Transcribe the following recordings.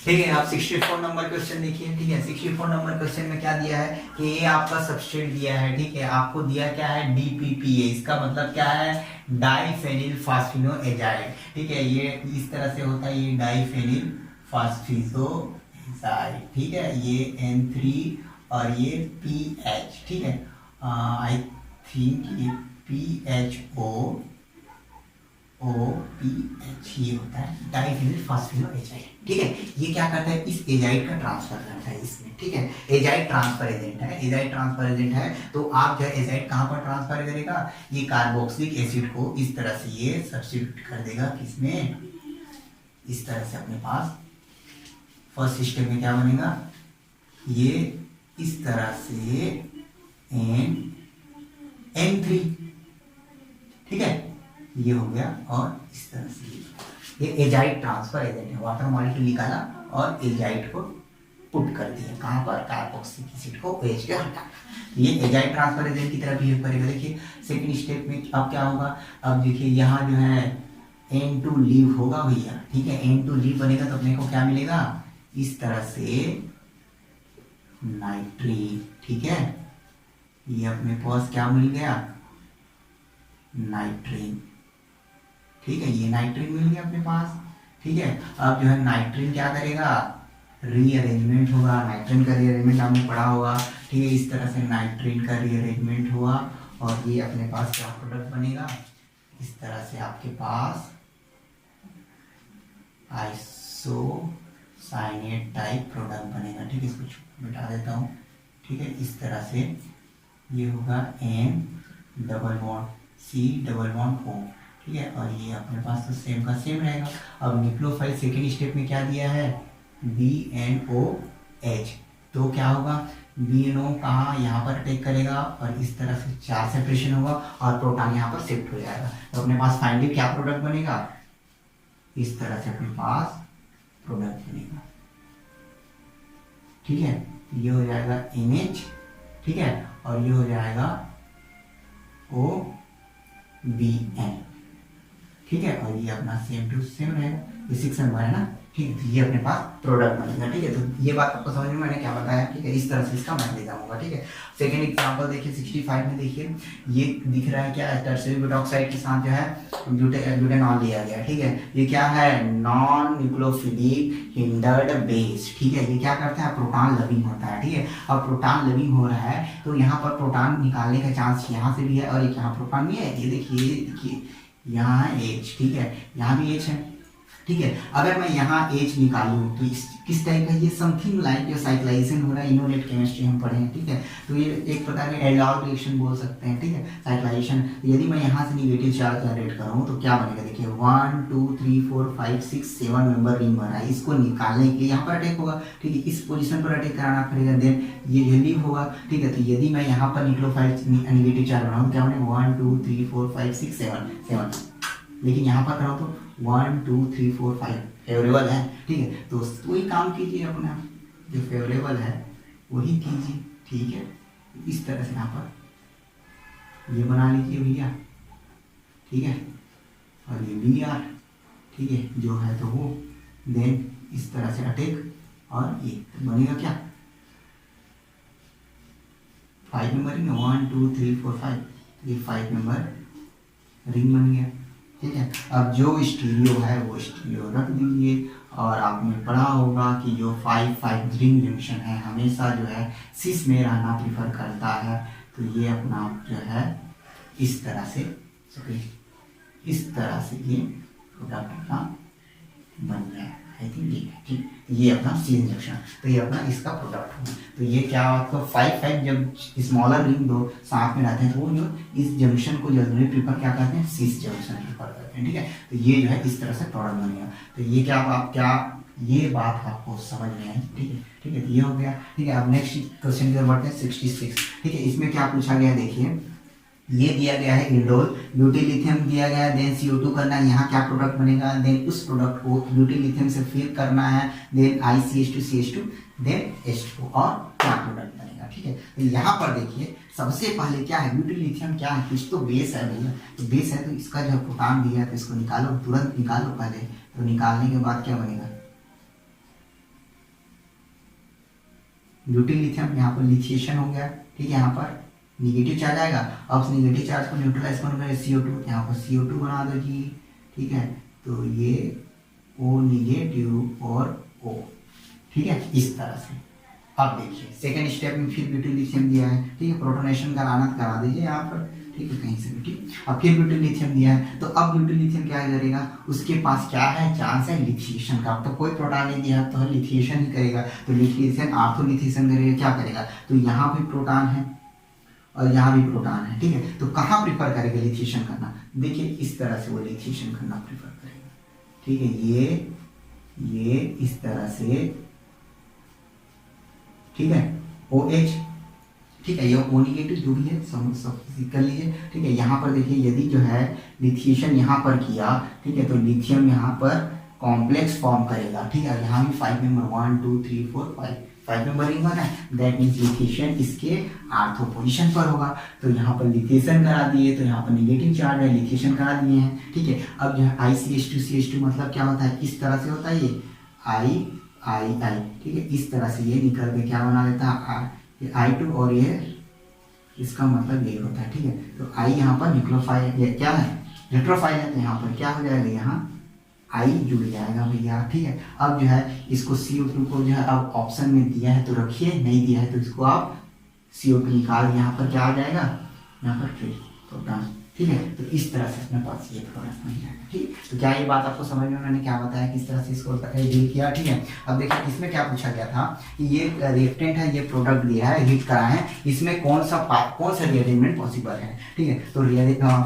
ठीक है, आप 64 नंबर क्वेश्चन देखिए। ठीक है, 64 नंबर क्वेश्चन में क्या दिया है कि ये आपका सबस्ट्रेट दिया है। ठीक है, आपको दिया क्या है, DPPA। इसका मतलब क्या है, डाइफेनिल फास्फिनोएजाइड। ठीक है, ये इस तरह से होता है, ये डाइफेनिल फास्फिनोएजाइड। ठीक है, ये N3 और ये PH। ठीक है, आई थिंक ये PHO OPH ये होता है डाइफिनिल फास्फिनोएजाइड। ठीक है, ये क्या करता है, इस एजाइड का ट्रांसफर करता है इसमें। ठीक है, एजाइड ट्रांसफर एजेंट है, एजाइड ट्रांसफर एजेंट है। तो आप जो है एजाइड कहाँ पर ट्रांसफर करेगा, ये कार्बोक्सिलिक एसिड को इस तरह से ये सब्स्टिट्यूट कर देगा किसमें, इस तरह से अपने पास फर्स्ट स्टेप में क्या बनेगा, ये इस तरह से N3। ठीक है, ये हो गया, और इस तरह से ये एजाइड ट्रांसफर एजेंट है। वाटर मॉलिक्यूल निकाला और एजाइड को पुट कर दिया कहाँ पर, कार्बोक्सिलिक एसिड को OH के हटा। ये एजाइड ट्रांसफर एजेंट की तरह बिहेव करेगा। देखिए सेकंड स्टेप में अब क्या होगा, अब देखिए यहाँ जो है N2 लीव होगा भैया। ठीक है, N2 लीव बनेगा तो अपने को क्या मिलेगा, इस तरह से नाइट्रीन। ठीक है, ये अपने पास क्या मिल गया, नाइट्रीन। ठीक है, ये नाइट्रीन मिल गया अपने पास। ठीक है, अब जो है नाइट्रीन क्या करेगा, रीअरेंजमेंट होगा। नाइट्रीन का रीअरेंजमेंट आपने पढ़ा होगा। ठीक है, इस तरह से नाइट्रीन का रीअरेंजमेंट हुआ और ये अपने पास क्या प्रोडक्ट बनेगा, इस तरह से आपके पास आइसोसाइनेट टाइप प्रोडक्ट बनेगा। ठीक है, इसको मिटा देता हूँ। ठीक है, इस तरह से ये होगा N double bond C double bond O। ठीक है, और ये अपने पास तो सेम का सेम रहेगा। अब न्यूक्लियोफाइल सेकेंड स्टेप में क्या दिया है, BNOH। तो क्या होगा, BNO कहाँ, यहाँ पर अटैक करेगा और इस तरह से 4 सेपरेशन होगा और प्रोटॉन यहाँ पर शिफ्ट हो जाएगा। तो अपने पास फाइनली क्या प्रोडक्ट बनेगा, इस तरह से अपने पास प्रोडक्ट बनेगा। ठीक है, ये हो जाएगा NH। ठीक है, और ये हो जाएगा OBN। ठीक है, और ये अपना सेम टू सेम रहेगा, ये 6 नंबर है ना। ठीक है, तो ये अपने पास प्रोडक्ट बनेगा। ठीक है, तो ये बात आपको समझ में मैंने क्या बताया। ठीक है, इस तरह से इसका मैकेनिज्म होगा। ठीक है, सेकंड एग्जांपल देखिए 65 में। देखिए ये दिख रहा है क्या, टर्शियरी ब्यूटॉक्साइड के साथ जो है ब्यूटेनॉल लिया गया। ठीक है, ये क्या है, नॉन न्यूक्लियोफिलिक हिंडर्ड बेस। ठीक है, ये क्या करता है, प्रोटॉन लविंग होता है। ठीक है, अब प्रोटॉन लविंग हो रहा है तो यहाँ पर प्रोटॉन निकालने का चांस यहाँ से भी है और एक यहाँ प्रोटॉन भी है। ये देखिए यहाँ H। ठीक है, यहाँ भी H है। ठीक है, अगर मैं यहाँ H निकालूं तो इस किस टाइप का, ये समथिंग लाइक जो साइक्लाइजेशन हो रहा है, इनोनेट केमिस्ट्री हम पढ़े हैं। ठीक है, तो ये एक प्रकार का एल्डिहाइड रिएक्शन बोल सकते हैं। ठीक है, साइक्लाइजेशन। यदि मैं यहाँ से निगेटिव चार्ज जनरेट करूँ तो क्या बनेगा, देखिए 1 2 3 4 5 6 7 नंबर रिंग बना है। इसको निकालने के लिए यहाँ पर अटैक होगा। ठीक है, इस पोजीशन पर अटैक कराना पड़ेगा, देन ये लीव होगा। ठीक है, तो यदि मैं यहाँ पर न्यूक्लियोफाइल निगेटिव चार्ज बनाऊँ क्या बनेगा, 1 2 3 4 5 6 7। लेकिन यहाँ पर कराओ तो 1 2 3 4 5 फेवरेबल है। ठीक है, तो वही काम कीजिए, अपना जो फेवरेबल है वही कीजिए। ठीक है, इस तरह से यहाँ पर ये बना लीजिए भैया। ठीक है, और ये BR। ठीक है, जो है तो वो, देन इस तरह से अटैक और ये बनेगा क्या, 5 नंबर रिंग, 1 2 3 4 5, ये 5 नंबर रिंग बन गया। ठीक है, अब जो स्टीरियो है वो स्टीरियो रख दीजिए। और आपने पढ़ा होगा कि जो 5 रिंग जंक्शन है हमेशा जो है सिस में रहना प्रीफर करता है। तो ये अपना जो है इस तरह से, इस तरह से ये प्रोडक्ट अपना बन गया। आई थिंक ये है। ठीक, ये अपना सी जंक्शन, तो ये अपना इसका प्रोडक्ट होगा। तो ये क्या आपको 5 जब स्मॉलर रिंग दो साथ में रहते हैं तो वो जो इस जंक्शन को जनरली प्रीफर क्या करते हैं, सिस जंक्शन प्रीफर करते हैं। ठीक है, तो ये जो है इस तरह से प्रोडक्ट बनेगा। तो ये क्या आप क्या ये बात आपको समझ में आई। ठीक है, ठीक है, तो ये हो गया। ठीक है, अब नेक्स्ट क्वेश्चन की ओर बढ़ते हैं 66। ठीक है, इसमें क्या पूछा गया, देखिए ये दिया गया है इंडोल, ब्यूटीलिथियम दिया गया है, देन CO2 करना है, यहाँ क्या प्रोडक्ट बनेगा, देन उस प्रोडक्ट को ब्यूटीलिथियम से फिल करना है, देन ICH2CH2, देन H2 और क्या प्रोडक्ट बनेगा। ठीक है, तो यहाँ पर देखिए सबसे पहले क्या है, ब्यूटीलिथियम क्या है, कुछ तो बेस है भैया। तो बेस है तो इसका जो प्रोटॉन दिया है तो इसको निकालो, तुरंत निकालो पहले। तो निकालने के बाद क्या बनेगा, ब्यूटिल लिथियम, यहाँ पर लिथिएशन हो गया, ठीक है, यहाँ पर निगेटिव चार्ज आएगा। अब उस निगेटिव चार्ज को न्यूट्रलाइज कौन करें, CO2, यहाँ पर CO2 बना दो जी, ठीक है, तो ये O निगेटिव और O, ठीक है, इस तरह से। अब देखिए सेकेंड स्टेप में फिर ब्यूटिल लिथियम दिया है, ठीक है, प्रोटोनेशन कराना तो करा दीजिए यहाँ पर, ठीक है, कहीं से भी, ठीक। अब फिर ब्यूटिल लिथियम दिया है, तो अब ब्यूटिल लिथियम क्या करेगा, उसके पास क्या है, चांस है लिथिएशन का। अब तो कोई प्रोटॉन नहीं दिया तो लिथिएशन ही करेगा, तो लिथिएशन आर्थो लिथिएशन करेगा, क्या करेगा, तो यहाँ भी प्रोटॉन है और यहाँ भी प्रोटॉन है, ठीक है, तो कहाँ प्रीफर करेगा लिथिएशन करना, देखिए इस तरह से वो लिथिएशन करना प्रीफर करेगा, ठीक है, ये इस तरह से, ठीक है, OH, ठीक है, ये O निगेटिव जो भी है सब कर लीजिए, ठीक है। यहाँ पर देखिए यदि जो है लिथिएशन यहाँ पर किया, ठीक है, तो लिथियम यहाँ पर कॉम्प्लेक्स फॉर्म करेगा, ठीक है, यहाँ भी 5 मेंबर 1 2 3 4 5 मेंबर रिंग बना है, दैट मीन्स लिथिएशन इसके आर्थो पोजीशन पर होगा। तो यहाँ पर लिथिएशन करा दिए, तो यहाँ पर निगेटिव चार्ज है, लिथिएशन करा दिए हैं, ठीक है। अब जो है ICH2CH2 मतलब क्या होता है, इस तरह से होता है, ये I, ठीक है, इस तरह से ये निकल के क्या बना देता है, ये I2 और ये इसका मतलब ये होता है, ठीक है। तो I यहाँ पर न्यूक्लियोफाइल, ये क्या है, इलेक्ट्रोफाइल है, तो यहाँ पर क्या हो जाएगा, यहाँ I जुड़ जाएगा भैया, ठीक है। अब जो है इसको CO2 को जो है अब ऑप्शन में दिया है तो रखिए, नहीं दिया है तो इसको आप CO2 निकाल, यहाँ पर क्या आ जाएगा, यहाँ पर फिर प्रोटॉन, ठीक है। तो इस तरह से अपने पास ये प्रोडक्ट बन जाएगा, ठीक। तो क्या ये बात आपको समझ में, मैंने क्या बताया किस तरह से इसको डील किया, ठीक है। अब देखिए इसमें क्या पूछा गया था कि ये रिएक्टेंट है, ये प्रोडक्ट दिया है, हीट करा है, इसमें कौन सा रिअरेंजमेंट पॉसिबल है, ठीक है। तो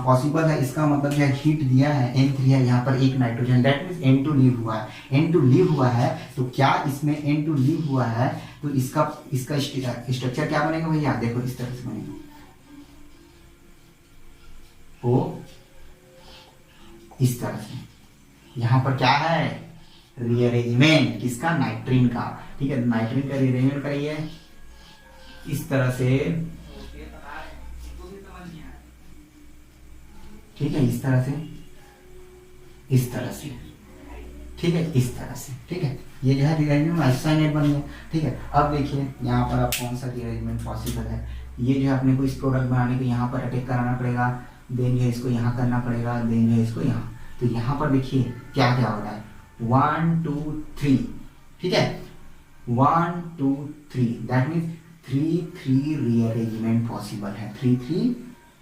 पॉसिबल है, इसका मतलब जो है हीट दिया है N3 है, यहाँ पर एक nitrogen, that means N2 leave हुआ है, N2 लीव हुआ है, तो क्या इसमें N2 लीव हुआ है, तो इसका स्ट्रक्चर क्या बनेगा भैया, देखो इस तरह से बनेगा, वो इस तरह से, यहाँ पर क्या है, रीअरेंजमेंट किसका, नाइट्रीन का, ठीक है, नाइट्रीन का रीअरेंजमेंट करिए इस तरह से, ठीक है, इस तरह से, इस तरह से, ठीक है, इस तरह से, ठीक है, ये जो है रीअरेंजमेंट आइसोसाइनेट बन गया, ठीक है। अब देखिए यहाँ पर अब कौन सा रीअरेंजमेंट पॉसिबल है, ये जो है अपने को इस प्रोडक्ट बनाने के यहाँ पर अटैक कराना पड़ेगा, देन जो है इसको यहाँ करना पड़ेगा, देन जो है इसको यहाँ, तो यहाँ पर देखिए क्या क्या हो रहा है, 1 2 3, ठीक है, 1 2 3, दैट मीन्स 3 रीअरेंजमेंट पॉसिबल है, 3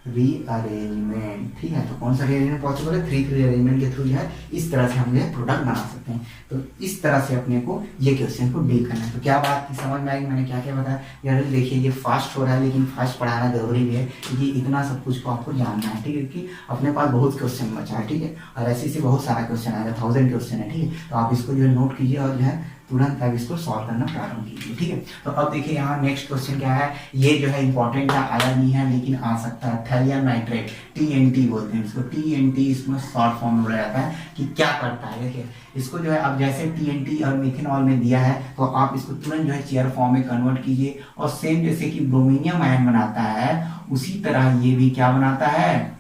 रीअरेंजमेंट, ठीक है। तो कौन सा रीअरेंजमेंट पॉसिबल है, 3 रीअरेंजमेंट के थ्रू जो है इस तरह से हम जो है प्रोडक्ट बना सकते हैं। तो इस तरह से अपने को ये क्वेश्चन को डील करना है। तो क्या बात समझ में आएगी, मैंने क्या क्या बताया यार, देखिए ये फास्ट हो रहा है लेकिन फास्ट पढ़ाना जरूरी भी है, क्योंकि इतना सब कुछ को आपको जानना है, ठीक है, कि अपने पास बहुत क्वेश्चन बचा है, ठीक है, और ऐसे बहुत सारा क्वेश्चन आएगा, 1000 क्वेश्चन है, ठीक है। तो आप इसको जो है नोट कीजिए और जो है तुरंत अब इसको सॉल्व करना प्रारंभ कीजिए, ठीक है। तो अब देखिए यहाँ नेक्स्ट क्वेश्चन क्या है, ये जो है इंपॉर्टेंट है, आया नहीं है लेकिन आ सकता है, थैलियम नाइट्रेट, TNT बोलते हैं इसको, TNT इसमें शॉर्ट फॉर्म में बोला जाता है कि क्या करता है। देखिए इसको जो है अब जैसे TNT और मिथेनॉल में दिया है, तो आप इसको तुरंत जो है चेयर फॉर्म में कन्वर्ट कीजिए, और सेम जैसे कि ब्रोमीनियम आयन बनाता है उसी तरह ये भी क्या बनाता है,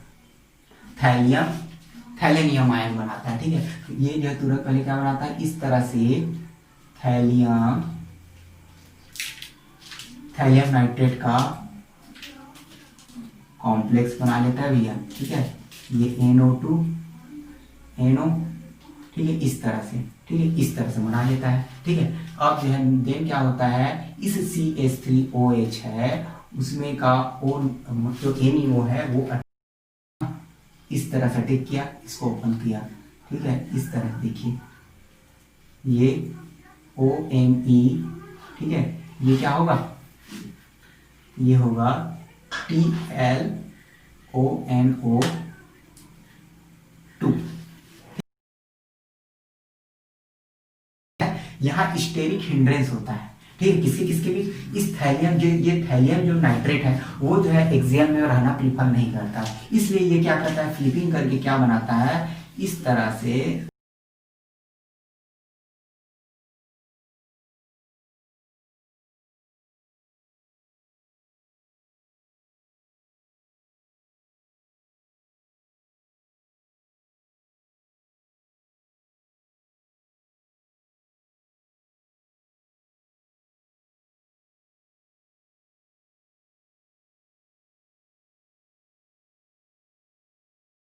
थैलेनियम आयन बनाता है, ठीक है। तो ये जो है तुरंत पहले क्या बनाता है, इस तरह से थैलियम नाइट्रेट का कॉम्प्लेक्स बना लेता है भैया, ठीक है, ये NO2 NO, ठीक है, इस तरह से, ठीक है, इस तरह से बना लेता है, ठीक है। अब जो है देन क्या होता है, इस CH3OH है उसमें का O जो NO है वो इस तरह से अटैक किया, इसको ओपन किया, ठीक है, इस तरह देखिए ये OMe, ठीक है, ये क्या होगा, ये होगा TLONO2, यहाँ स्टेरिक हिंड्रेंस होता है, ठीक है, किसके किसके बीच, इस थैलियम जो ये थैलियम जो नाइट्रेट है वो जो है एक्सियल में रहना प्रीफर नहीं करता, इसलिए ये क्या करता है, फ्लिपिंग करके क्या बनाता है, इस तरह से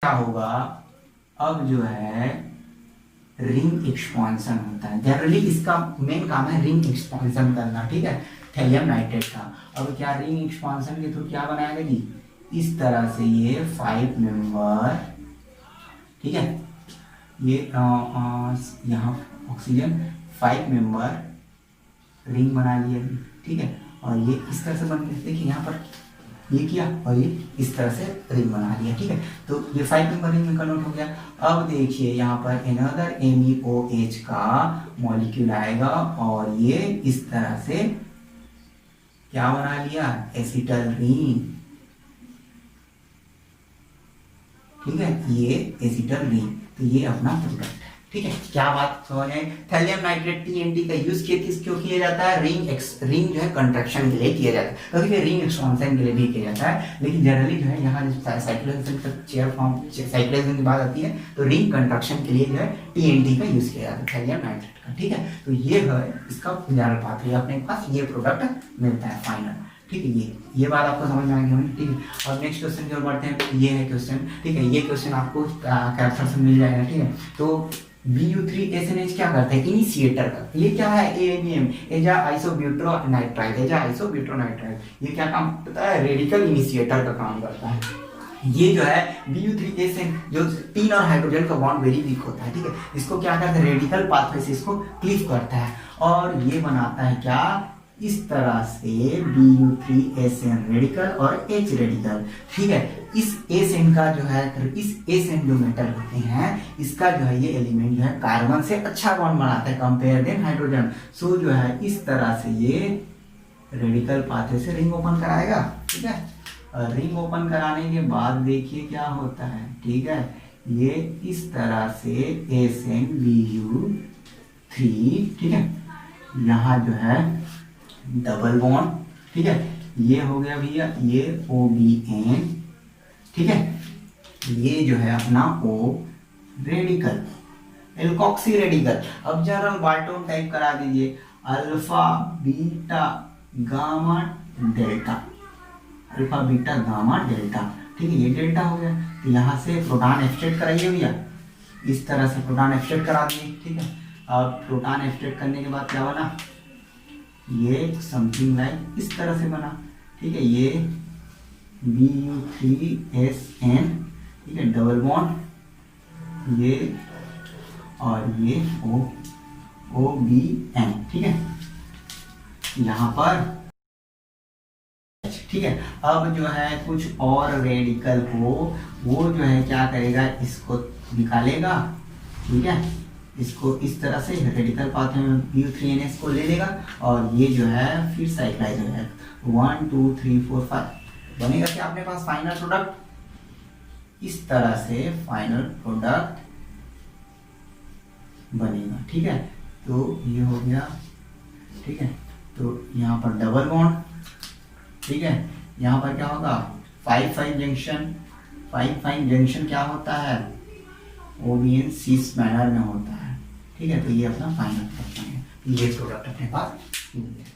क्या होगा, अब जो है रिंग एक्सपांशन होता है। जनरली इसका मेन काम है रिंग एक्सपांशन करना, ठीक है, थैलियम नाइट्रेट का। अब क्या रिंग एक्सपांशन के थ्रू क्या बनाएगा जी, इस तरह से ये 5 मेंबर, ठीक है, ये यहाँ ऑक्सीजन 5 मेंबर रिंग बना लिया, ठीक है, और ये इस तरह से बन गया। देखिए यहाँ पर ये किया और ये इस तरह से रिंग बना लिया, ठीक है, तो ये 5 मेंबर रिंग में कन्वर्ट हो गया। अब देखिए यहाँ पर अनदर NeOH का मॉलिक्यूल आएगा और ये इस तरह से क्या बना लिया, एसिटल रिंग, ठीक है, ये एसिटल रिंग, तो ये अपना प्रोडक्ट है, ठीक है। क्या बात समझ आई। थैलियम नाइट्रेट TNT का यूज क्यों किया जाता है, रिंग जो है कंट्रैक्शन के लिए किया जाता है, कभी कभी रिंग एक्सपांशन के लिए भी किया जाता है, लेकिन जनरली जो है यहाँ साइक्लोहेक्सेन का चेयर फॉर्म साइक्लोहेक्सेन की बात आती है तो रिंग कंट्रैक्शन के लिए जो है TNT का यूज किया जाता है, थैलियम नाइट्रेट का, ठीक है। तो ये है इसका जनरल पाथवे, अपने पास ये प्रोडक्ट मिलता है फाइनल, ठीक है। ये बात आपको समझ में आ गई, ठीक है। और नेक्स्ट क्वेश्चन की ओर बढ़ते हैं, ये है क्वेश्चन, ठीक है, ये क्वेश्चन आपको कैप्शन से मिल जाएगा, ठीक है। तो Bu3SNH क्या करता है, इनिशिएटर का, ये क्या है, ANM एजा आइसोब्यूट्रोनाइट्राइल, एजा आइसोब्यूट्रोनाइट्राइल, ये क्या काम करता है, रेडिकल इनिशिएटर का काम करता है। ये जो है Bu3SN जो 3 और हाइड्रोजन का बॉन्ड वेरी वीक होता है, ठीक है, इसको क्या करता है, रेडिकल पाथवे से इसको क्लीव करता है और ये बनाता है क्या, इस तरह से Bu3SN रेडिकल और H रेडिकल, ठीक है। इस SN का जो है, इस SN जो मेटल होते हैं इसका जो है ये एलिमेंट जो है कार्बन से अच्छा बॉन्ड बनाता है कंपेयर देन हाइड्रोजन, सो जो है इस तरह से ये रेडिकल पाथवे से रिंग ओपन कराएगा, ठीक है। और रिंग ओपन कराने के बाद देखिए क्या होता है, ठीक है, ये इस तरह से SnBu3, ठीक है, यहाँ जो है डबल बॉन्ड, ठीक है, ये हो गया भैया, ये OBN, ठीक है, ये जो है अपना O रेडिकल, एल्कोक्सी रेडिकल। अब जनरल बाल्टोन टाइप करा दीजिए, alpha beta gamma delta, alpha beta gamma delta, ठीक है, ये डेल्टा हो गया। तो यहाँ से प्रोटॉन एब्स्ट्रैक्ट कराइए भैया, इस तरह से प्रोटॉन एब्स्ट्रैक्ट करा दिए, ठीक है। अब प्रोटॉन एब्स्ट्रैक्ट करने के बाद क्या बना, ये समथिंग लाइक इस तरह से बना, ठीक है, ये Bu3SN, ठीक है, डबल बॉन्ड, ये और ये OBN, ठीक है, यहाँ पर, ठीक है। अब जो है कुछ और रेडिकल हो, वो जो है क्या करेगा, इसको निकालेगा, ठीक है, इसको इस तरह से रेडिकल पाथवे में Bu3NS को ले लेगा और ये जो है फिर साइक्लाइज हो जाएगा, 1 2 3 4 5 बनेगा क्या अपने पास फाइनल प्रोडक्ट, इस तरह से फाइनल प्रोडक्ट बनेगा, ठीक है। तो ये हो गया, ठीक है, तो यहाँ पर डबल बॉन्ड, ठीक है, यहाँ पर क्या होगा 5 जंक्शन, 5 जंक्शन क्या होता है, OBN सिस मैनर में होता है, ठीक है। तो ये अपना फाइनल प्रोडक्ट है, ये प्रोडक्ट अपने पास,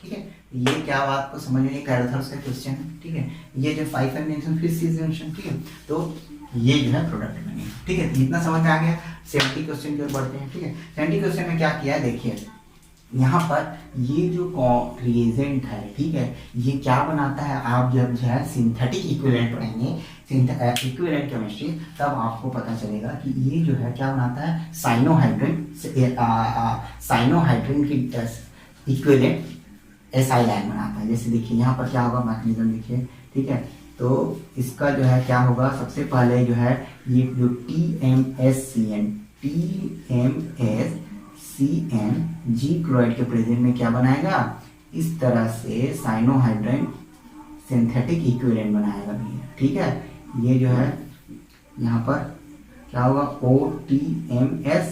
ठीक है। ये क्या बात को समझ में, कैरोथर्स का क्वेश्चन है, ठीक है, ये जो 5 जंक्शन फिर 6 जंक्शन, ठीक है, तो ये जो है प्रोडक्ट बनेगा, ठीक है। इतना समझ में आ गया। 70 क्वेश्चन की ओर बढ़ते हैं, ठीक है। 70 क्वेश्चन में क्या किया है, देखिए यहाँ पर ये जो रिएजेंट है, ठीक है, ये क्या बनाता है, आप जब जो है सिंथेटिक इक्विवेलेंट पढ़ेंगे, इक्विवेलेंट केमिस्ट्री, तब आपको पता चलेगा कि ये जो है क्या बनाता है, साइनोहाइड्रिन की इक्विवेलेंट SI लाइन बनाता है। जैसे देखिए यहाँ पर क्या होगा, मैकेनिज्म देखिए, ठीक है, तो इसका जो है क्या होगा, सबसे पहले जो है ये जो TMSCN G क्लोराइड के प्रेजेंट में क्या बनाएगा, इस तरह से साइनोहाइड्रिन सिंथेटिक इक्विवेलेंट बनाएगा भैया, ठीक है। ये जो है यहाँ पर क्या होगा, OTMS,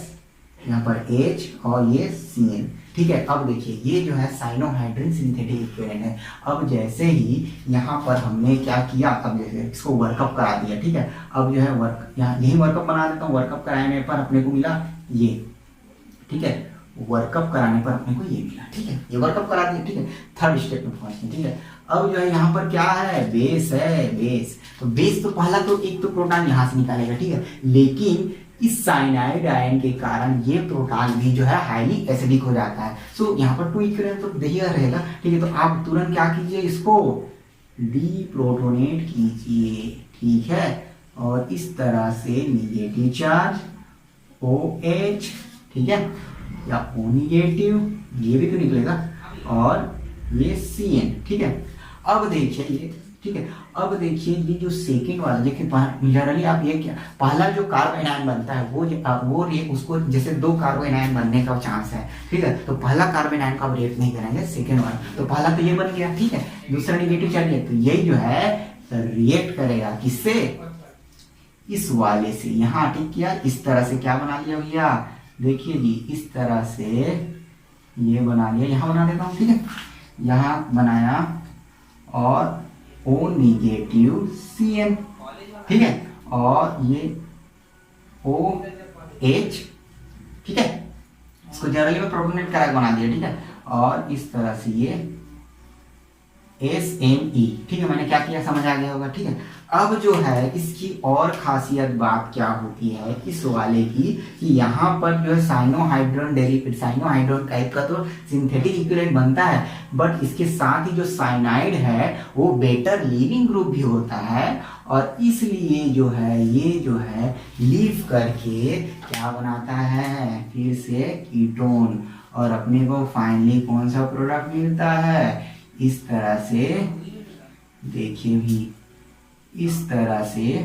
यहाँ पर H और ये CN, ठीक है। अब देखिए ये जो है साइनोहाइड्रिन सिंथेटिक इक्विवेलेंट है। अब जैसे ही यहाँ पर हमने क्या किया, अब जैसे इसको वर्कअप करा दिया, ठीक है। अब जो है यहाँ यही वर्कअप बना देता हूँ, वर्कअप कराने पर अपने को मिला ये, ठीक है, वर्कअप कराने पर अपने को ये मिला, ठीक है, ये वर्कअप करा दिया, ठीक है, थर्ड स्टेप में पहुंच गए, ठीक है। अब जो है यहाँ पर क्या है, बेस है, बेस, तो बेस तो पहला तो एक तो प्रोटॉन यहाँ से निकालेगा, ठीक है, लेकिन इस साइनाइड आयन के कारण ये प्रोटॉन भी जो है हाईली एसिडिक हो जाता है। सो यहाँ पर 2 इक्विवेलेंट तो यही रहेगा, ठीक है, तो आप तुरंत क्या कीजिए, इसको डीप्रोटोनेट कीजिए, ठीक है, और इस तरह से निगेटिव चार्ज OH, ठीक है, या O निगेटिव, ये भी तो निकलेगा, और ये CN, ठीक है। अब देखिए ये, ठीक है, अब देखिए ये जो सेकेंड वाला, देखिए जनरली आप ये क्या, पहला जो कार्बन आयन बनता है वो उसको जैसे 2 कार्बन आयन बनने का चांस है, ठीक है, तो पहला कार्बन आयन का आप रिएक्ट नहीं करेंगे, सेकेंड वाला, तो पहला तो ये बन गया, ठीक है, दूसरा निगेटिव चार्ज है, तो यही जो है रिएक्ट करेगा किससे, इस वाले से, यहाँ ठीक किया, इस तरह से क्या बना लिया भैया, देखिए जी, इस तरह से ये बना लिया, यहाँ बना देता हूँ, ठीक है, यहाँ बनाया, और O निगेटिव CN, ठीक है, और ये OH, ठीक है, इसको जनरली में प्रोटोनेट करा बना दिया, ठीक है, और इस तरह से ये SNE, ठीक है, मैंने क्या किया समझ आ गया होगा, ठीक है। अब जो है इसकी और खासियत बात क्या होती है इस वाले की, कि यहाँ पर जो है साइनोहाइड्रोन टाइप का तो सिंथेटिक इक्विवेलेंट बनता है, बट इसके साथ ही जो साइनाइड है वो बेटर लीविंग ग्रुप भी होता है, और इसलिए जो है ये जो है लीव करके क्या बनाता है, फिर से कीटोन, और अपने को फाइनली कौन सा प्रोडक्ट मिलता है, इस तरह से, देखिए भी, इस तरह से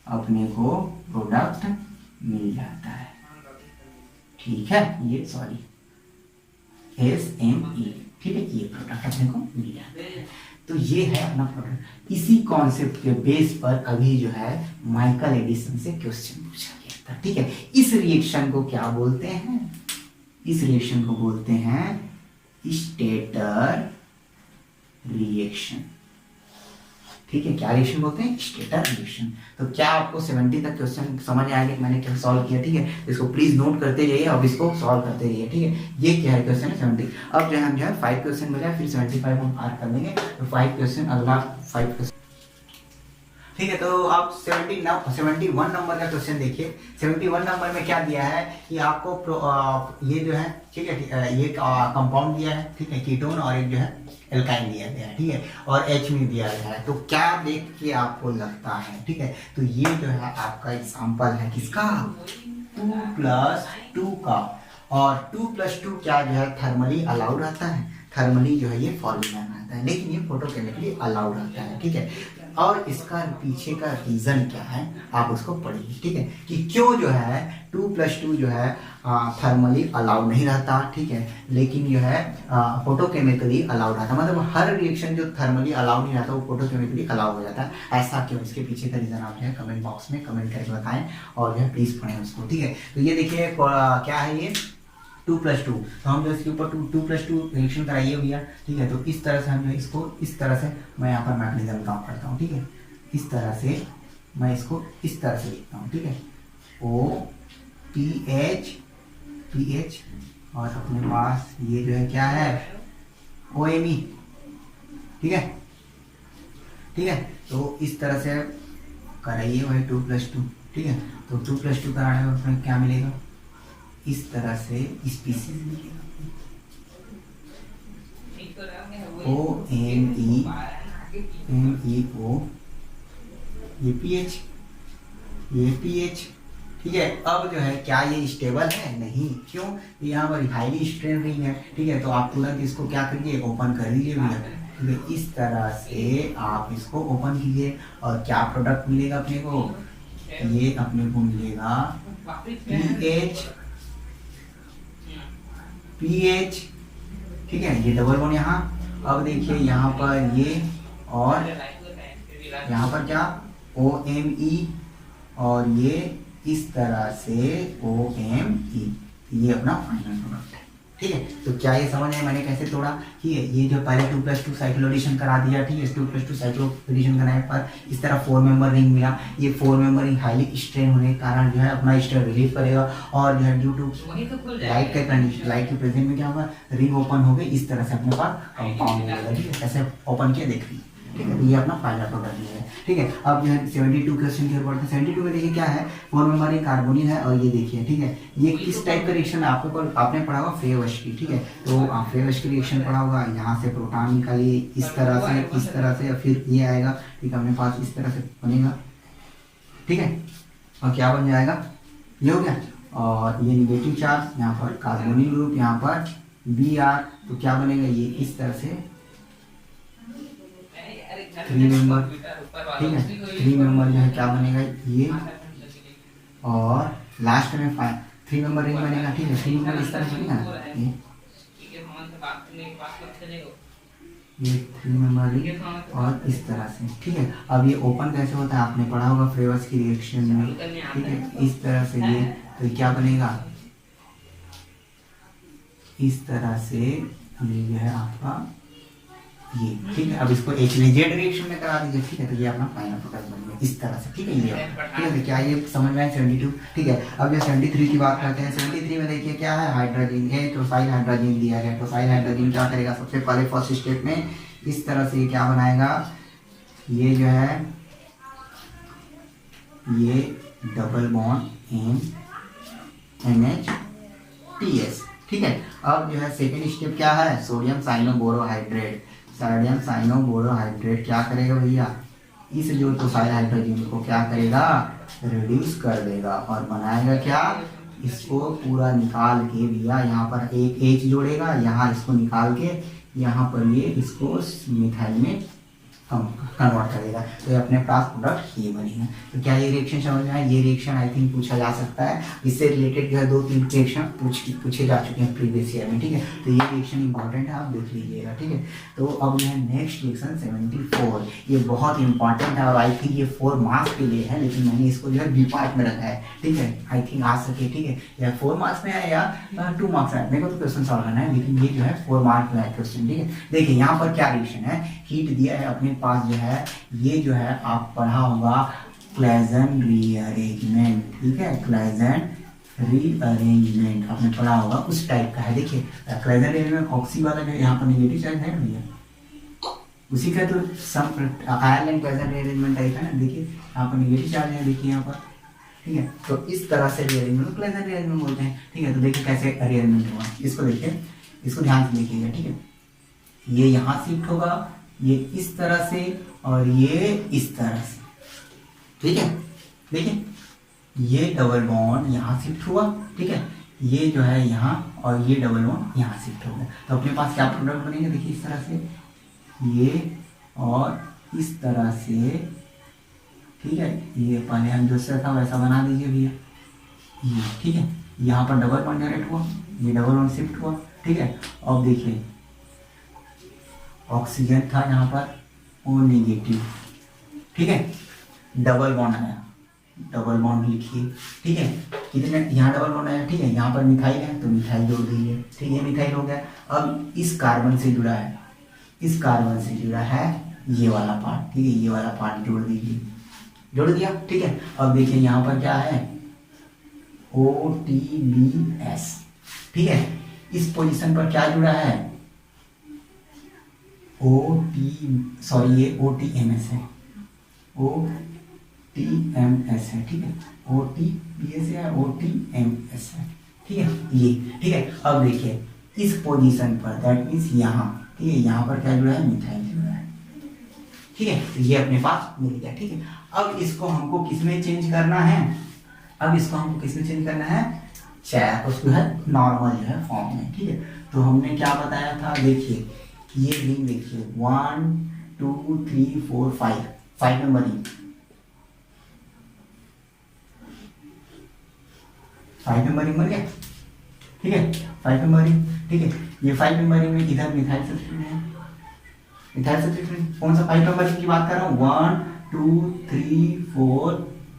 अपने को प्रोडक्ट मिल जाता है, ठीक है, ये सॉरी SME, ठीक है, ये प्रोडक्ट अपने को मिल जाता है। तो ये है अपना प्रोडक्ट। इसी कॉन्सेप्ट के बेस पर अभी जो है माइकल एडिसन से क्वेश्चन पूछा गया था, ठीक है। इस रिएक्शन को क्या बोलते हैं, इस रिएक्शन को बोलते हैं स्टेटर रिएक्शन, ठीक है, क्या रिएक्शन बोलते हैं, स्टेटर रिएक्शन। तो क्या आपको 70 तक क्वेश्चन समझ आया कि मैंने क्या सॉल्व किया, ठीक है, इसको प्लीज नोट करते जाइए और इसको सॉल्व करते रहिए, ठीक है। ये क्या है क्वेश्चन है 70। अब जो है हम जो है 5 क्वेश्चन मिला, फिर 75 हम पार कर लेंगे, तो 5 क्वेश्चन, अगला 5 क्वेश्चन, ठीक है। तो आप 71 नंबर का क्वेश्चन देखिए। 71 नंबर में क्या दिया है कि आपको ये जो है, ठीक है, ये कंपाउंड दिया है, ठीक है, कीटोन, और एक जो है एल्काइन दिया गया है, ठीक है, और H में दिया गया है। तो क्या देख के आपको लगता है, ठीक है, तो ये जो है आपका एग्जांपल है किसका, 2+2 का, और 2+2 क्या जो है थर्मली अलाउड रहता है, थर्मली जो है ये फॉर्मूला रहता है, लेकिन ये फोटोकेमिकली अलाउड रहता है, ठीक है। और इसका पीछे का रीजन क्या है आप उसको पढ़िए, ठीक है, कि क्यों जो है 2+2 जो है थर्मली अलाउड नहीं रहता, ठीक है, लेकिन जो है फोटोकेमिकली अलाउड रहता है। मतलब हर रिएक्शन जो थर्मली अलाउड नहीं रहता वो फोटोकेमिकली अलाउड हो जाता है। ऐसा क्यों, इसके पीछे का रीजन आप जो है कमेंट बॉक्स में कमेंट करके बताएं, और जो है प्लीज पढ़ें उसको, ठीक है। तो ये देखिए क्या है, ये 2+2, तो हम जो इसके ऊपर 2+2 रिएक्शन कराइए भैया, ठीक है। तो इस तरह से हम जो इसको इस तरह से, मैं यहाँ पर मैकेनिज्म काम करता हूँ, ठीक है, इस तरह से मैं इसको इस तरह से लिखता हूँ, ठीक है, OPH, और अपने पास ये जो है क्या है OMe, ठीक है, ठीक है। तो इस तरह से कराइए वही 2+2, ठीक है। तो 2+2 कराने में क्या मिलेगा, इस तरह से स्पीसीज मिलेगा, OMeO, ये pH, ठीक है। अब जो है क्या ये स्टेबल है, नहीं, क्यों, यहाँ पर हाईली स्ट्रेन रिंग है, ठीक है। तो आप तुरंत इसको क्या करिए, ओपन कर लीजिए भैया, ठीक है, इस तरह से आप इसको ओपन कीजिए, और क्या प्रोडक्ट मिलेगा अपने को, ये अपने को मिलेगा pH, ठीक है, ये डबल बॉन्ड यहाँ। अब देखिए यहाँ पर ये, और यहाँ पर क्या OMe, और ये इस तरह से OMe, ये अपना फाइनल प्रोडक्ट है, ठीक है। तो क्या ये समझ में मैंने कैसे तोड़ा, ठीक है। ये जो पहले 2+2 साइक्लो एडिशन करा दिया, ठीक है, 2+2 साइक्लो एडिशन कराने पर इस तरह 4 मेंबर रिंग मिला। ये 4 मेंबर रिंग हाईली स्ट्रेन होने के कारण जो है अपना स्ट्रेन रिलीव करेगा और जो है ड्यू टू लाइट के कंडीशन, लाइट के प्रेजेंस में क्या होगा, रिंग ओपन हो गई। इस तरह से अपने पास कंपाउंड मिलेगा, ठीक है। ऐसे ओपन किया देख लीजिए, ठीक है। तो ये अपना फाइनल प्रोडक्ट है, ठीक है। अब जो है 72 क्वेश्चन की ओर बढ़ते हैं। 72 में देखिए क्या है, 4 मेंबर रिंग कार्बोनिल है और ये देखिए, ठीक है, ये किस टाइप का रिएक्शन है आपने पढ़ा होगा फ्रेवश की, ठीक है। तो फ्रेवश की रिएक्शन पढ़ा होगा, यहाँ से प्रोटॉन निकालिए इस तरह से और फिर ये आएगा, ठीक है, अपने पास इस तरह से बनेगा, ठीक है। और क्या बन जाएगा, ये हो गया। और ये निगेटिव चार्ज यहाँ पर कार्बोनिल ग्रुप, यहाँ पर Br, तो क्या बनेगा, ये इस तरह से 3 मेंबर, ठीक है। 3 मेंबर जो है क्या बनेगा, ये और लास्ट में 3 मेंबर रिंग बनेगा, ठीक है। 3 मेंबर इस तरह से बनेगा, ये 3 मेंबर रिंग और इस तरह से, ठीक है। अब ये ओपन कैसे होता है आपने पढ़ा होगा फ्रेवस की रिएक्शन में, ठीक है। इस तरह से ये, तो क्या बनेगा, इस तरह से ये जो है आपका ये, ठीक है। अब इसको HZ रिएक्शन में करा दीजिए, ठीक है। तो ये अपना फाइनल प्रोडक्ट बन गया इस तरह से, ठीक है। ये ठीक है, क्या ये समझ में आया 72, ठीक है। अब जो 73 की बात करते हैं, 73 में देखिए क्या है, हाइड्रोजन है, टोसाइल हाइड्रोजन दिया गया। टोसाइल हाइड्रोजन क्या करेगा, सबसे पहले फर्स्ट स्टेप में इस तरह से क्या बनाएगा, ये जो है ये डबल बॉन्ड NH+, ठीक है। अब जो है सेकेंड स्टेप क्या है, सोडियम साइनोबोरोहाइड्रेट। सोडियम साइनोबोरोहाइड्रेट क्या करेगा भैया, इस जो टोसाइल हाइड्रोजन को क्या करेगा, रिड्यूस कर देगा और बनाएगा क्या, इसको पूरा निकाल के भैया यहाँ पर एक H जोड़ेगा, यहाँ इसको निकाल के यहाँ पर ये इसको मिथाइल में कन्वर्ट करेगा। तो ये अपने पास प्रोडक्ट ये बनेगा। तो क्या ये रिएक्शन समझ में आया, ये रिएक्शन आई थिंक पूछा जा सकता है, इससे रिलेटेड जो है 2-3 रिएक्शन पूछे जा चुके हैं प्रीवियस ईयर में, ठीक है। तो ये रिएक्शन इंपॉर्टेंट है, आप देख लीजिएगा, ठीक है। तो अब जो है नेक्स्ट रिएक्शन 74, ये बहुत इंपॉर्टेंट है और आई थिंक ये 4 मार्क्स के लिए है, लेकिन मैंने इसको जो है बी पार्ट में रखा है, ठीक है। आई थिंक आ सके, ठीक है, या 4 मार्क्स में है या 2 मार्क्स है, मेरे को तो क्वेश्चन सॉल्व करना है, लेकिन ये जो है 4 मार्क्स में है क्वेश्चन, ठीक है। देखिए यहाँ पर क्या रिएक्शन है, हीट दिया है अपने पास जो है, ये जो है आप पढ़ा होगा क्लेजन रीअरेंजमेंट, ठीक है। क्लेजन रीअरेंजमेंट आपने पढ़ा होगा, उस टाइप का है। देखिए क्लेजन रीअरेंजमेंट ऑक्सी वाला जो यहाँ पर नेगेटिव चार्ज है भैया, उसी का तो सम आयरलैंड क्लेजन रीअरेंजमेंट टाइप है ना। देखिए यहाँ पर नेगेटिव चार्ज है, देखिए यहाँ पर, ठीक है। तो इस तरह से रीअरेंजमेंट क्लेजन रीअरेंजमेंट बोलते हैं, ठीक है। तो देखिए कैसे रीअरेंजमेंट होगा, इसको देखिए, इसको ध्यान से देखिएगा, ठीक है। ये यहाँ शिफ्ट होगा, ये इस तरह से और ये इस तरह से, ठीक है। देखिए ये डबल बॉन्ड यहाँ शिफ्ट हुआ, ठीक है। ये जो है यहाँ और ये डबल बॉन्ड यहाँ शिफ्ट हो गया। तो अपने पास क्या प्रोडक्ट बनेंगे, देखिए इस तरह से ये और इस तरह से, ठीक है। ये पहले हम दूसरा था वैसा बना दीजिए भैया, ये ठीक है। यहाँ पर डबल बॉन्ड जनरेट हुआ, ये डबल बॉन्ड शिफ्ट हुआ, ठीक है। अब देखिए ऑक्सीजन था यहाँ पर वो नेगेटिव, ठीक है। डबल बॉन्ड आया, डबल बॉन्ड लिखिए, ठीक है। कितने यहाँ डबल बॉन्ड आया, ठीक है। यहाँ पर मिथाइल है तो मिथाइल जोड़ दीजिए, ठीक है, मिथाइल हो गया। अब इस कार्बन से जुड़ा है, इस कार्बन से जुड़ा है ये वाला पार्ट, ठीक है, ये वाला पार्ट जोड़ दीजिए, जोड़ दिया, ठीक है। अब देखिए यहाँ पर क्या है, OTBS, ठीक है। इस पोजीशन पर क्या जुड़ा है, ये OTMS है, OTMS है, ठीक है। OTBS है, OTMS है, ठीक है, ये, ठीक है। अब देखिए इस पोजीशन पर, दैट मीन्स यहाँ, ठीक है, यहाँ पर क्या जुड़ा है, मिथाइल जुड़ा है, ठीक है। तो ये अपने पास मिल गया, ठीक है। अब इसको हमको किसमें चेंज करना है, अब इसको हमको किसमें चेंज करना है, चाहे उसको है नॉर्मल जो है फॉर्म में, ठीक है। तो हमने क्या बताया था, देखिए ये रिंग देखिए 1 2 3 4 5 नंबर रिंग, 5 नंबर रिंग बन गया, ठीक है। 5 नंबर रिंग, ठीक है। ये 5 नंबर रिंग में इधर मिथाइल सब्स्टिट्यूट है, मिथाइल सब्स्टिट्यूट कौन सा 5 नंबर रिंग की बात कर रहा हूँ, 1 2 3 4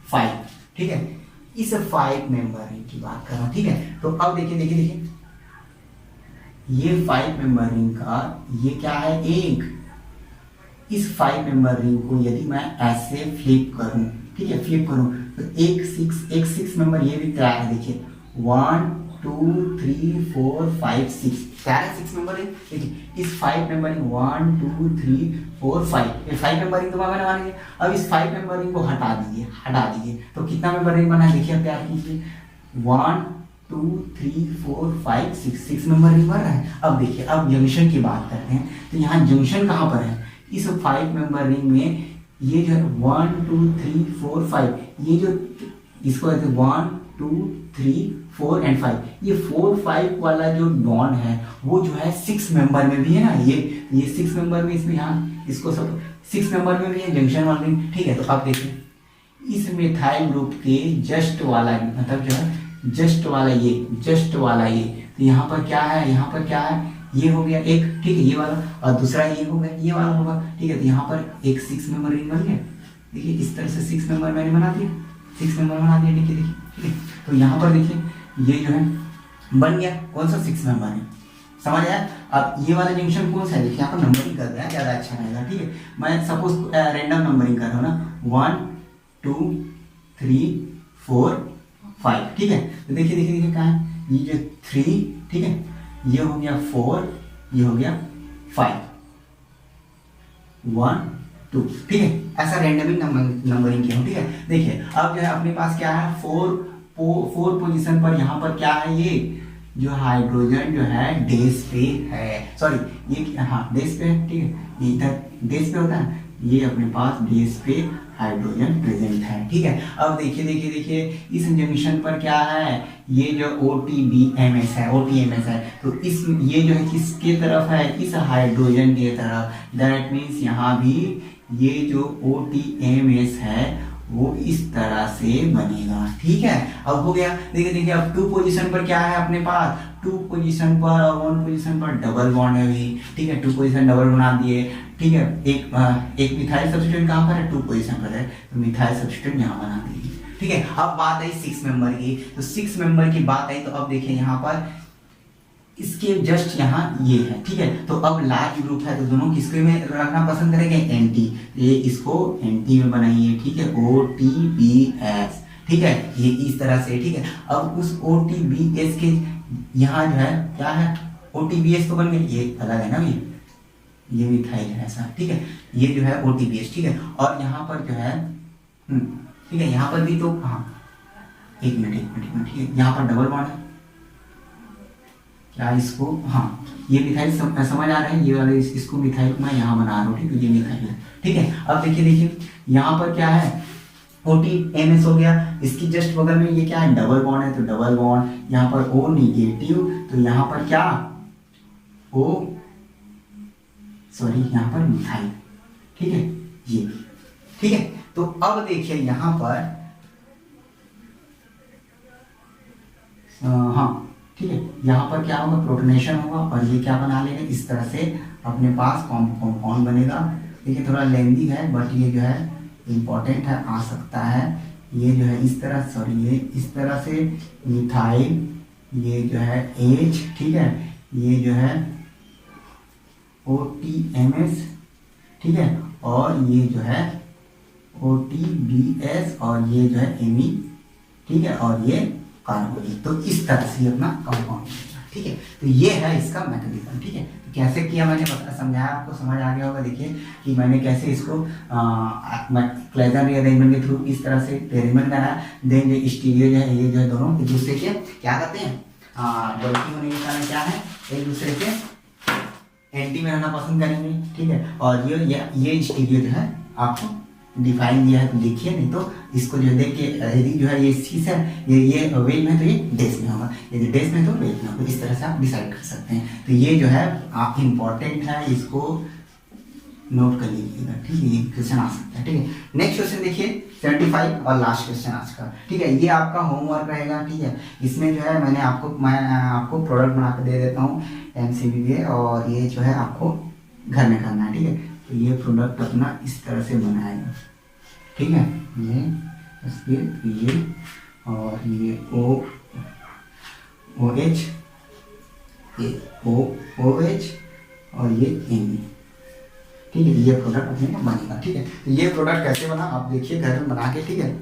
5, ठीक है। इस 5 मेंबर रिंग की बात कर रहा हूँ, ठीक है। तो अब देखिए देखिए देखिए ये 5 मेंबर रिंग का ये क्या है, एक, इस 5 मेंबर रिंग को यदि मैं ऐसे फ्लिप करूं, ठीक है, फ्लिप करूं तो एक 6 मेंबर ये भी तैयार है। देखिए 1 2 3 4 5 6 तैयार है 6 मेंबर रिंग। देखिए इस 5 मेंबर रिंग 1 2 3 4 5, ये 5 मेंबर रिंग तो मैंने मान लिया। अब इस 5 मेंबर रिंग को हटा दीजिए तो कितना मेंबर रिंग बना है, देखिए अब तैयार कीजिए 1 2 3 4 5 6 मेंबर रिंग बन रहा है। अब देखिए अब जंक्शन की बात करते हैं, तो यहाँ जंक्शन कहाँ पर है, इस 5 मेंबर रिंग में ये जो है 1 2 3 4 5, ये जो इसको कहते हैं 1 2 3 4 एंड 5, ये 4 5 वाला जो बॉन्ड है वो जो है 6 मेंबर में भी है ना, ये 6 मेंबर में, इसमें यहाँ इसको सब 6 मेंबर में भी है जंक्शन वाला रिंग, ठीक है। तो अब देखिए इस मिथाइल ग्रुप के जस्ट वाला, मतलब जो है जस्ट वाला ये, तो यहाँ पर क्या है, यहाँ पर क्या है, ये हो गया एक, ठीक है, ये वाला, और दूसरा ये हो गया, ये वाला होगा, ठीक है। तो यहाँ पर एक 6 मेंबर रिंग बन गया। देखिए इस तरह से 6 मेंबर मैंने बना दिया, 6 मेंबर बना दिया, देखिए देखिए, ठीक है। तो यहाँ पर देखिए ये जो है बन गया, कौन सा 6 मेंबर है, समझ आया। अब ये वाला जंक्शन कौन सा है, देखिए यहाँ पर नंबरिंग कर रहा है, ज़्यादा अच्छा रहेगा, ठीक है। मैं सपोज रैंडम नंबरिंग कर रहा हूँ ना, 1 2 3 4 5, ठीक है। तो देखिए देखिए देखिए कहाँ है, ये जो 3, ठीक है, ये हो गया 4, ये हो गया 5 1 2, ठीक है। ऐसा रैंडमिंग नंबरिंग किया हूँ, ठीक है। देखिए अब जो है अपने पास क्या है, 4 पोजीशन पर यहाँ पर क्या है, ये जो हाइड्रोजन जो है डेस पे है, सॉरी ये हाँ डेस पे है, ठीक है, ये इधर डेस पे होता है, ये अपने पास डेस पे हाइड्रोजन प्रेजेंट है, ठीक है। अब देखिए देखिए देखिए इस जंक्शन पर क्या है, ये जो OTBMS है, तो इस ये जो है किसके तरफ है, इस हाइड्रोजन के तरफ, दैट मीन्स यहाँ भी ये जो OTMS है वो इस तरह से बनेगा, ठीक है। अब हो गया, देखिए देखिए अब 2 पोजीशन पर क्या है अपने पास, 2 पोजीशन पर और 1 पोजीशन पर डबल बॉन्ड है भी, ठीक है, 2 पोजीशन डबल बना दिए, ठीक है। एक मिथाइल सब्स्टिट्यूएंट कहाँ पर है, 2 पोजीशन पर है, तो मिथाइल सब्स्टिट्यूएंट यहाँ बना दिए, ठीक है। अब बात आई 6 मेंबर की, तो 6 मेंबर की बात आई, तो अब देखिए यहाँ पर इसके जस्ट यहाँ ये है, ठीक है। तो अब लार्ज ग्रुप है, तो दोनों किसके में रखना पसंद करेंगे, एंटी, ये इसको एंटी में बनाइए, ठीक है, OTBS, ठीक है, ये इस तरह से, ठीक है। अब उस OTBS के यहाँ जो है क्या है, OTBS तो बन गया, ये अलग है ना, ये मिथाइल है ऐसा, ठीक है, ये जो है OTBS, ठीक है। और यहाँ पर जो है ठीक है, यहाँ पर भी तो हाँ एक मिनट, ठीक है, यहाँ पर डबल बॉन्ड है, क्या इसको, हाँ ये मिथाइल समझ आ रहा है, ये वाले इसको मिथाइल मैं यहाँ बना रहा हूँ, ठीक है, ये मिथाइल है, ठीक है। अब देखिए यहाँ पर क्या है, OTMS हो गया, इसकी जस्ट बगल में ये क्या है, डबल बॉन्ड है, तो डबल बॉन्ड, यहाँ पर O निगेटिव, तो यहाँ पर क्या यहाँ पर मिथाइल, ठीक है, ये, ठीक है। तो अब देखिए यहाँ पर हाँ ठीक है, यहाँ पर क्या होगा, प्रोटोनेशन होगा, और ये क्या बना लेगा, इस तरह से अपने पास कॉम्पाउंड बनेगा। देखिए थोड़ा लेंदी है, बट ये जो है इम्पोर्टेंट है, आ सकता है। ये जो है इस तरह, सॉरी ये इस तरह से मिथाइल, ये जो है H, ठीक है, ये जो है OTMS, ठीक है, और ये जो है OTBS, और ये जो है Me, ठीक है, और ये कार्बोनिल। तो इस तरह से अपना कंपाउंड बनेगा, ठीक है। तो ये है इसका मैकेनिज्म, ठीक है। तो कैसे किया मैंने समझाया, आपको समझ आ गया होगा। देखिए कि मैंने कैसे इसको क्लेजन रीअरेंजमेंट के थ्रू इस तरह से अरेंजमेंट करा, देन जो स्टीरियो जो है, ये जो है दोनों एक दूसरे के क्या करते हैं, गलती होने के कारण क्या है, एक दूसरे के एंटी में रहना पसंद करेंगे, ठीक है। और ये स्टीरियो जो है आपको डिफाइन दिया है, तो देखिए, नहीं तो इसको जो देख के यदि जो है ये शीश है, ये वेज में, तो ये डेस में होगा, यदि डेस में तो वेज में होगा, इस तरह से आप डिसाइड कर सकते हैं। तो ये जो है आप इम्पोर्टेंट है, इसको नोट कर लीजिएगा, ठीक है, ये क्वेश्चन आ सकता है, ठीक है। नेक्स्ट क्वेश्चन देखिए 75 और लास्ट क्वेश्चन आज का, ठीक है। ये आपका होमवर्क रहेगा, ठीक है। इसमें जो है मैं आपको प्रोडक्ट बना कर दे देता हूँ MCB के, और ये जो है आपको घर में करना है, ठीक है। तो ये प्रोडक्ट अपना इस तरह से बनाएगा, ठीक है, ये और ये OH ये OH और ये Me, ठीक है। ये प्रोडक्ट अपने को बनेगा, ठीक है। तो ये प्रोडक्ट कैसे बना आप देखिए घर में बना के, ठीक है।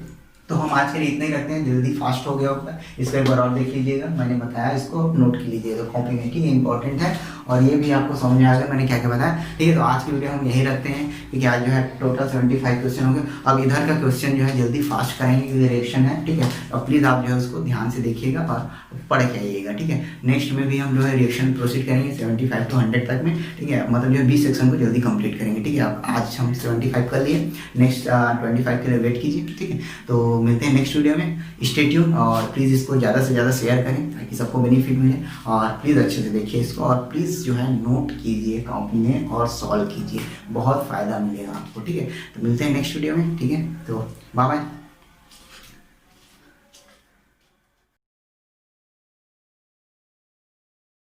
तो हम आज के लिए इतना ही रखते हैं, जल्दी फास्ट हो गया होगा। इसको एक बार और देख लीजिएगा, मैंने बताया, इसको नोट कर लीजिएगा कॉपी में, ठीक है, इंपॉर्टेंट है। और ये भी आपको समझ में आ गया मैंने क्या क्या बताया, ठीक है। तो आज की वीडियो हम यही रखते हैं, क्योंकि आज जो है टोटल 75 क्वेश्चन हो गए। अब इधर का क्वेश्चन जो है जल्दी फास्ट करेंगे क्योंकि रिएक्शन है, ठीक है। और प्लीज़ आप जो है उसको ध्यान से देखिएगा और पढ़ के आइएगा, ठीक है। नेक्स्ट में भी हम जो है रिएक्शन प्रोसीड करेंगे 75 to 100 तक में, ठीक है। मतलब जो 20 सेक्शन को जल्दी कंप्लीट करेंगे, ठीक है। अब आज हम 75 कर लिए, नेक्स्ट 25 के लिए वेट कीजिए, ठीक है। तो मिलते हैं नेक्स्ट वीडियो में, स्टे ट्यून। और प्लीज़ इसको ज़्यादा से ज़्यादा शेयर करें ताकि सबको बेनिफिट मिले। और प्लीज़ अच्छे से देखिए इसको, और प्लीज़ जो है नोट कीजिए कॉपी में और सॉल्व कीजिए, बहुत फ़ायदा मिलेगा आपको, ठीक है। तो मिलते हैं नेक्स्ट वीडियो में, ठीक है। तो बाय बाय।